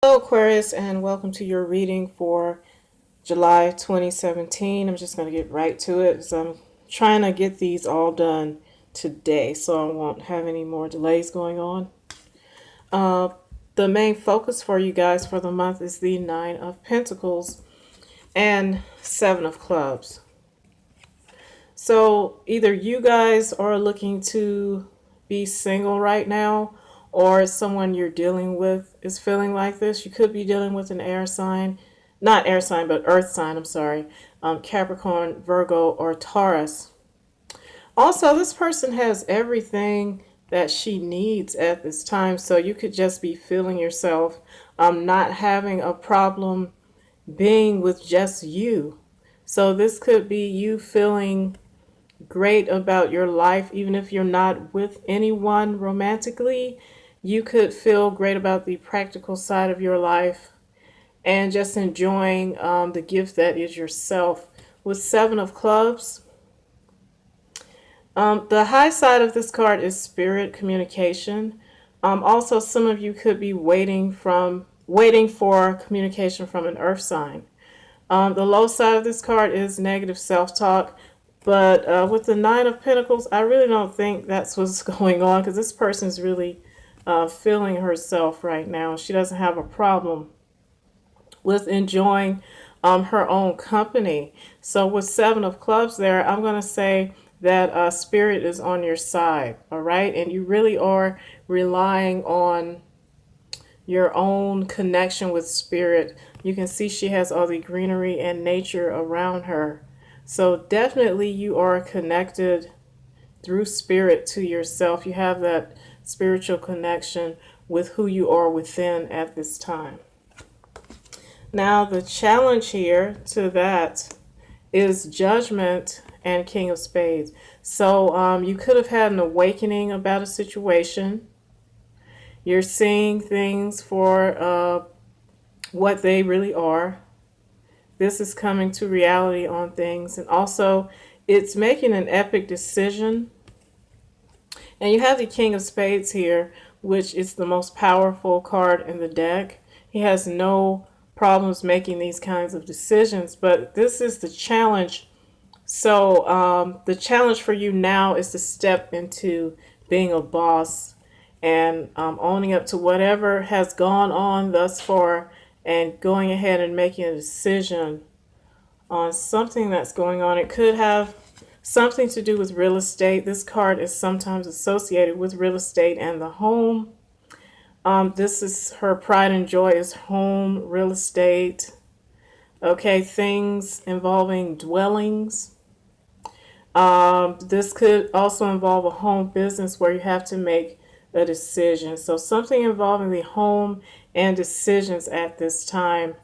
Hello Aquarius, and welcome to your reading for July 2017. I'm just going to get right to it because I'm trying to get these all done today so I won't have any more delays going on. Uh, the main focus for you guys for the month is the Nine of Pentacles and Seven of Clubs. So either you guys are looking to be single right now, or someone you're dealing with is feeling like this. You could be dealing with an air sign, not air sign, but earth sign, I'm sorry, Capricorn, Virgo, or Taurus. Also, this person has everything that she needs at this time, so you could just be feeling yourself not having a problem being with just you. So this could be you feeling great about your life, even if you're not with anyone romantically. You could feel great about the practical side of your life and just enjoying the gift that is yourself. With Seven of Clubs, the high side of this card is spirit communication. Also, some of you could be waiting for communication from an earth sign. The low side of this card is negative self-talk. But with the Nine of Pentacles, I really don't think that's what's going on, because this person's really feeling herself right now. She doesn't have a problem with enjoying her own company. So with Seven of Clubs there, I'm going to say that spirit is on your side, all right? And you really are relying on your own connection with spirit. You can see she has all the greenery and nature around her. So definitely you are connected through spirit to yourself. You have that spiritual connection with who you are within at this time. Now the challenge here to that is Judgment and King of Spades. So you could have had an awakening about a situation. You're seeing things for what they really are. This is coming to reality on things. And also, it's making an epic decision. And you have the King of Spades here, which is the most powerful card in the deck. He has no problems making these kinds of decisions, but this is the challenge. So the challenge for you now is to step into being a boss and owning up to whatever has gone on thus far, and going ahead and making a decision on something that's going on. It could have something to do with real estate. This card is sometimes associated with real estate and the home. This is her pride and joy is home, real estate. Okay, things involving dwellings. This could also involve a home business where you have to make a decision. So something involving the home and decisions at this time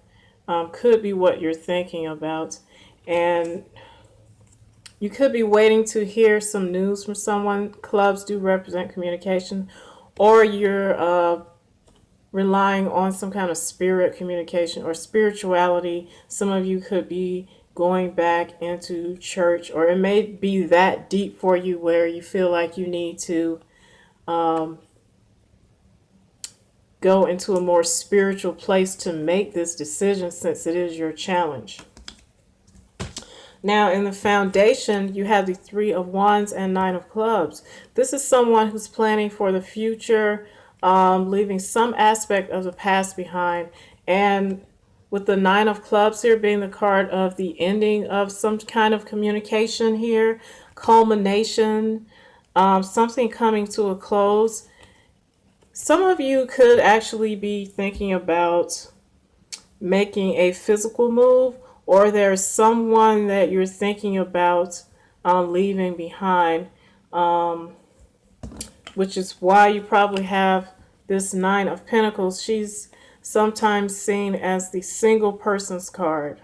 could be what you're thinking about. And you could be waiting to hear some news from someone. Clubs do represent communication. Or you're relying on some kind of spirit communication or spirituality. Some of you could be going back into church, or it may be that deep for you where you feel like you need to go into a more spiritual place to make this decision, since it is your challenge. Now in the foundation, you have the Three of Wands and Nine of Clubs. This is someone who's planning for the future, leaving some aspect of the past behind. And with the Nine of Clubs here being the card of the ending of some kind of communication here, culmination, something coming to a close. Some of you could actually be thinking about making a physical move, or there's someone that you're thinking about leaving behind, which is why you probably have this Nine of Pentacles. She's sometimes seen as the single person's card,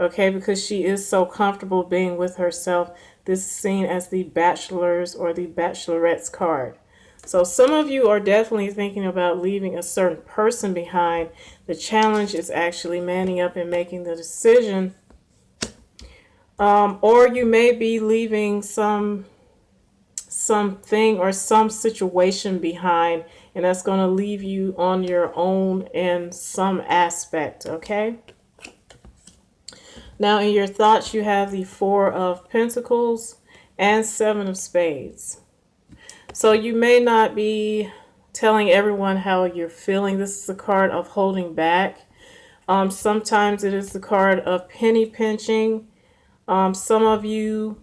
okay, because she is so comfortable being with herself. This is seen as the bachelor's or the bachelorette's card. So some of you are definitely thinking about leaving a certain person behind. The challenge is actually manning up and making the decision. Or you may be leaving something or some situation behind and that's going to leave you on your own in some aspect, okay? Now, in your thoughts, you have the Four of Pentacles and Seven of Spades. So you may not be telling everyone how you're feeling. This is a card of holding back. Sometimes it is the card of penny pinching. Some of you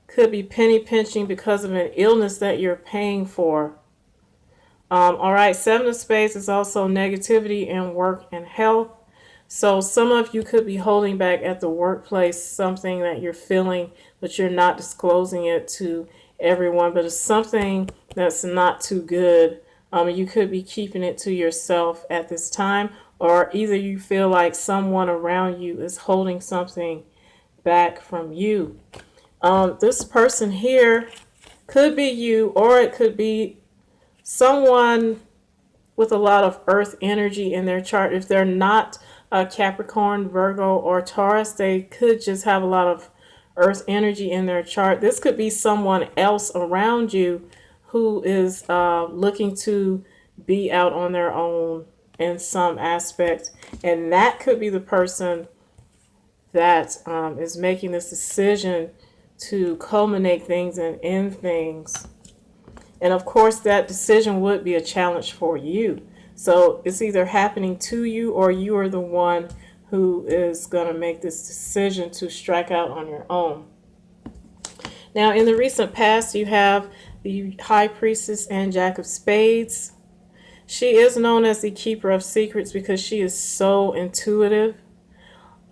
could be penny pinching because of an illness that you're paying for. All right, Seven of Spades is also negativity in work and health. So some of you could be holding back at the workplace something that you're feeling, but you're not disclosing it to everyone. But it's something that's not too good. You could be keeping it to yourself at this time, or either you feel like someone around you is holding something back from you. This person here could be you, or it could be someone with a lot of earth energy in their chart. If they're not a Capricorn, Virgo, or Taurus, they could just have a lot of earth energy in their chart. This could be someone else around you who is looking to be out on their own in some aspect, and that could be the person that is making this decision to culminate things and end things. And of course, that decision would be a challenge for you. So it's either happening to you, or you are the one who is going to make this decision to strike out on your own. Now, in the recent past, you have the High Priestess and Jack of Spades. She is known as the Keeper of Secrets because she is so intuitive.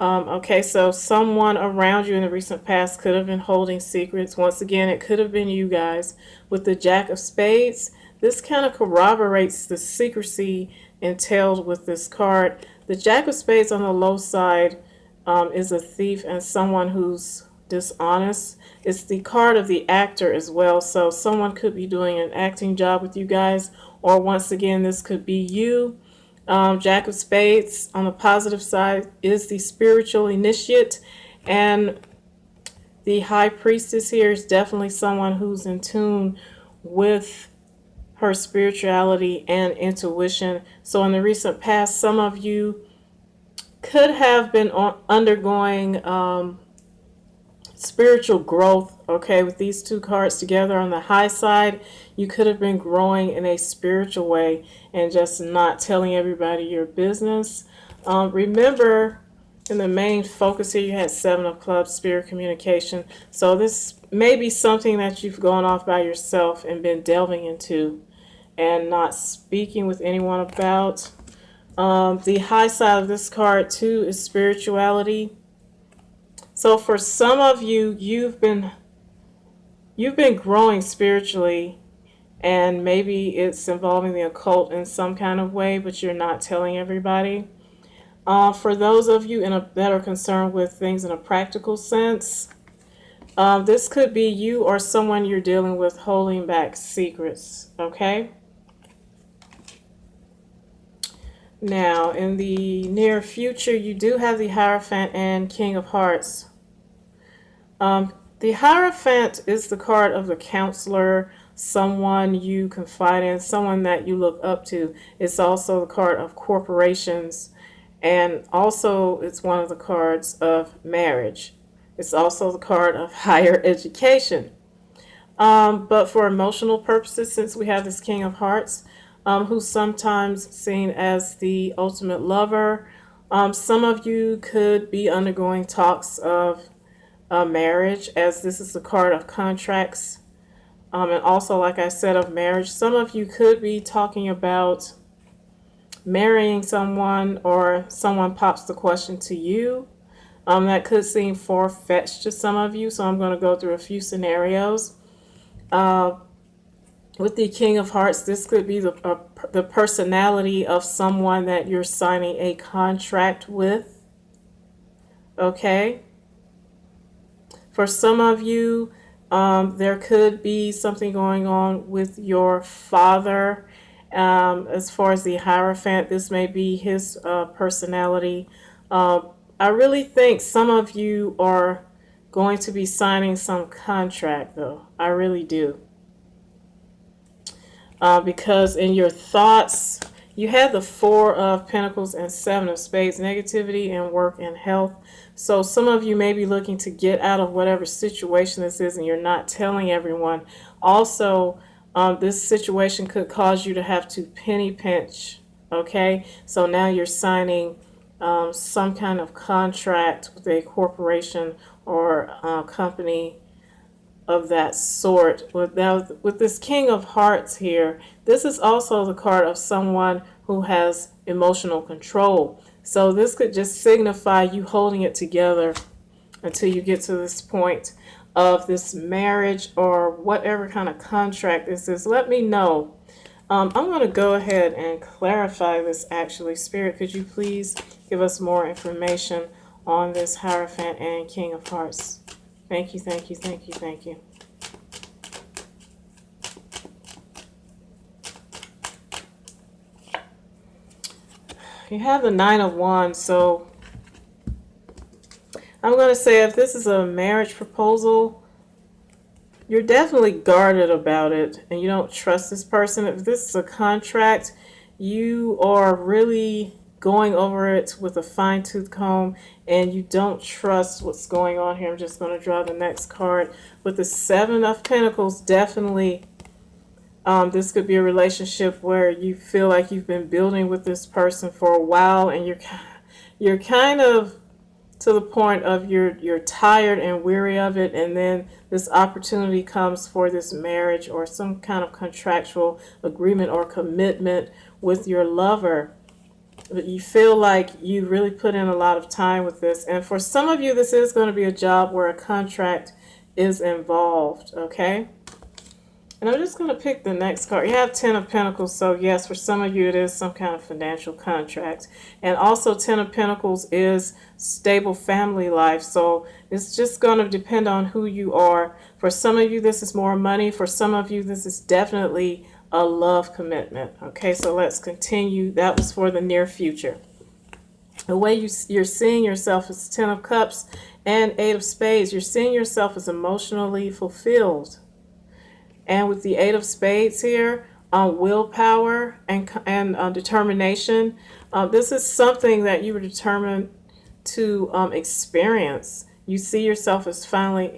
Okay, so someone around you in the recent past could have been holding secrets. Once again, it could have been you guys. With the Jack of Spades, this kind of corroborates the secrecy entailed with this card. The Jack of Spades on the low side is a thief and someone who's dishonest. It's the card of the actor as well, so someone could be doing an acting job with you guys, or once again, this could be you. Jack of Spades on the positive side is the spiritual initiate, and the High Priestess here is definitely someone who's in tune with her spirituality and intuition. So in the recent past, some of you could have been undergoing spiritual growth, okay, with these two cards together. On the high side, you could have been growing in a spiritual way and just not telling everybody your business. Remember, in the main focus here, you had Seven of Clubs, spirit communication. So this may be something that you've gone off by yourself and been delving into and not speaking with anyone about. The high side of this card too is spirituality. So for some of you, you've been growing spiritually, and maybe it's involving the occult in some kind of way, but you're not telling everybody. For those of you that are concerned with things in a practical sense, this could be you or someone you're dealing with holding back secrets, okay? Now, in the near future, you do have the Hierophant and King of Hearts. The Hierophant is the card of the counselor, someone you confide in, someone that you look up to. It's also the card of corporations, and also it's one of the cards of marriage. It's also the card of higher education. But for emotional purposes, since we have this King of Hearts, who's sometimes seen as the ultimate lover, some of you could be undergoing talks of marriage, as this is the card of contracts, and also, like I said, of marriage. Some of you could be talking about marrying someone, or someone pops the question to you. That could seem far-fetched to some of you, so I'm going to go through a few scenarios. With the King of Hearts, this could be the personality of someone that you're signing a contract with, okay? For some of you, there could be something going on with your father. As far as the Hierophant, this may be his personality. I really think some of you are going to be signing some contract, though. I really do. because in your thoughts, you had the Four of Pentacles and Seven of Spades, negativity in work and health. So some of you may be looking to get out of whatever situation this is and you're not telling everyone. Also, this situation could cause you to have to penny pinch, okay? So now you're signing some kind of contract with a corporation or company of that sort. With this King of Hearts here, this is also the card of someone who has emotional control. So this could just signify you holding it together until you get to this point of this marriage or whatever kind of contract this is. Let me know. I'm going to go ahead and clarify this actually. Spirit, could you please give us more information on this Hierophant and King of Hearts? Thank you, thank you, thank you, thank you. You have the Nine of Wands, so I'm going to say if this is a marriage proposal, you're definitely guarded about it and you don't trust this person. If this is a contract, you are really going over it with a fine-tooth comb and you don't trust what's going on here. I'm just going to draw the next card. With the Seven of Pentacles, definitely this could be a relationship where you feel like you've been building with this person for a while and you're kind of to the point of you're tired and weary of it, and then this opportunity comes for this marriage or some kind of contractual agreement or commitment with your lover. But you feel like you really put in a lot of time with this, and for some of you this is going to be a job where a contract is involved, okay? And I'm just going to pick the next card. You have Ten of Pentacles, so yes, for some of you it is some kind of financial contract. And also Ten of Pentacles is stable family life, so it's just going to depend on who you are. For some of you this is more money. For some of you this is definitely a love commitment. Okay, so let's continue. That was for the near future. The way you're seeing yourself is Ten of Cups and Eight of Spades. You're seeing yourself as emotionally fulfilled. And with the Eight of Spades here, willpower and determination, this is something that you were determined to experience. You see yourself as finally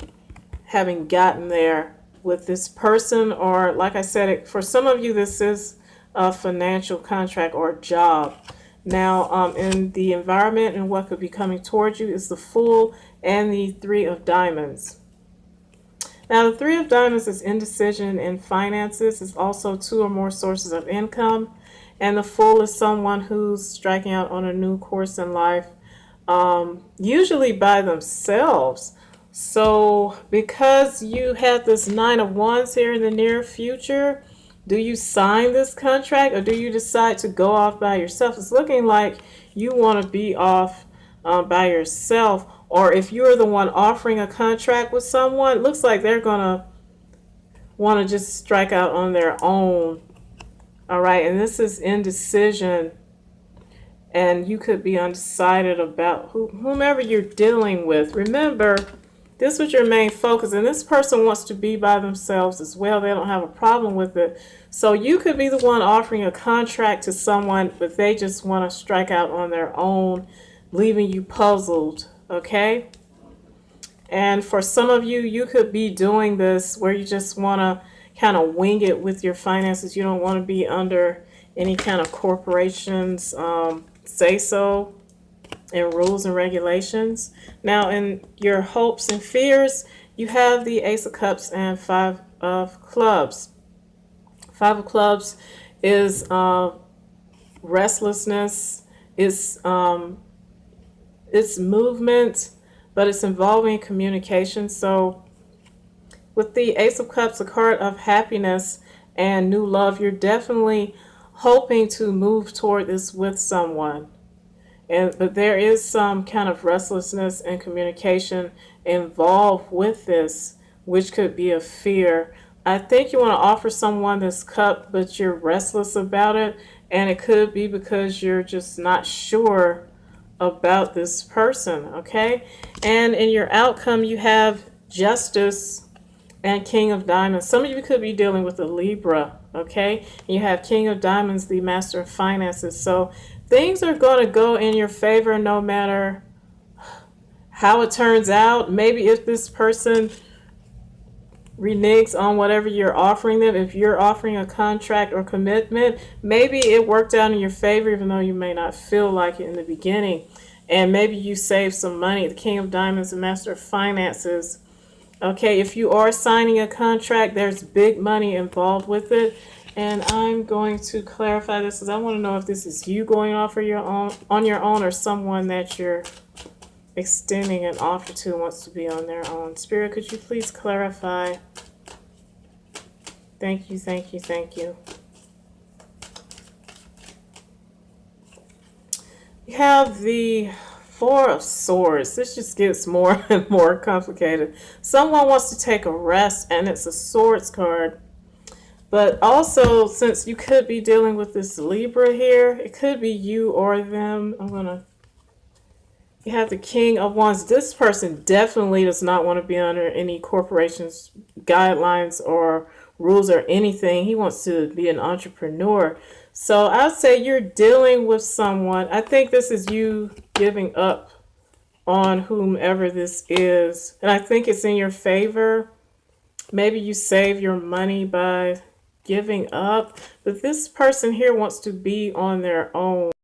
having gotten there with this person, or like I said, for some of you this is a financial contract or job. Now, in the environment and what could be coming towards you is the Fool and the Three of Diamonds. Now, the Three of Diamonds is indecision in finances. It's also two or more sources of income. And the Fool is someone who's striking out on a new course in life, usually by themselves. So because you have this Nine of Wands here in the near future, do you sign this contract or do you decide to go off by yourself? It's looking like you want to be off by yourself. Or if you're the one offering a contract with someone, it looks like they're going to want to just strike out on their own. All right, and this is indecision. And you could be undecided about whomever you're dealing with. Remember, this was your main focus, and this person wants to be by themselves as well. They don't have a problem with it. So you could be the one offering a contract to someone, but they just want to strike out on their own, leaving you puzzled. Okay, and for some of you, you could be doing this where you just want to kind of wing it with your finances. You don't want to be under any kind of corporations say so and rules and regulations. Now, in your hopes and fears, you have the Ace of Cups and Five of Clubs. Five of Clubs is restlessness, it's movement, but it's involving communication. So with the Ace of Cups, a card of happiness and new love, you're definitely hoping to move toward this with someone. But there is some kind of restlessness and communication involved with this, which could be a fear. I think you want to offer someone this cup, but you're restless about it. And it could be because you're just not sure about this person, okay? And in your outcome, you have Justice and King of Diamonds. Some of you could be dealing with a Libra, Okay, you have King of Diamonds, the Master of Finances. So things are going to go in your favor no matter how it turns out. Maybe if this person reneges on whatever you're offering them, if you're offering a contract or commitment, maybe it worked out in your favor even though you may not feel like it in the beginning. And maybe you save some money. The King of Diamonds, the Master of Finances. Okay, if you are signing a contract, there's big money involved with it. And I'm going to clarify this because I want to know if this is you going off your own on your own or someone that you're extending an offer to wants to be on their own. Spirit, could you please clarify? Thank you, thank you, thank you. We have the Four of Swords. This just gets more and more complicated. Someone wants to take a rest, and it's a Swords card. But also, since you could be dealing with this Libra here, it could be you or them. You have the King of Wands. This person definitely does not want to be under any corporation's guidelines or rules or anything. He wants to be an entrepreneur. So I'd say you're dealing with someone. I think this is you giving up on whomever this is. And I think it's in your favor. Maybe you save your money by giving up. But this person here wants to be on their own.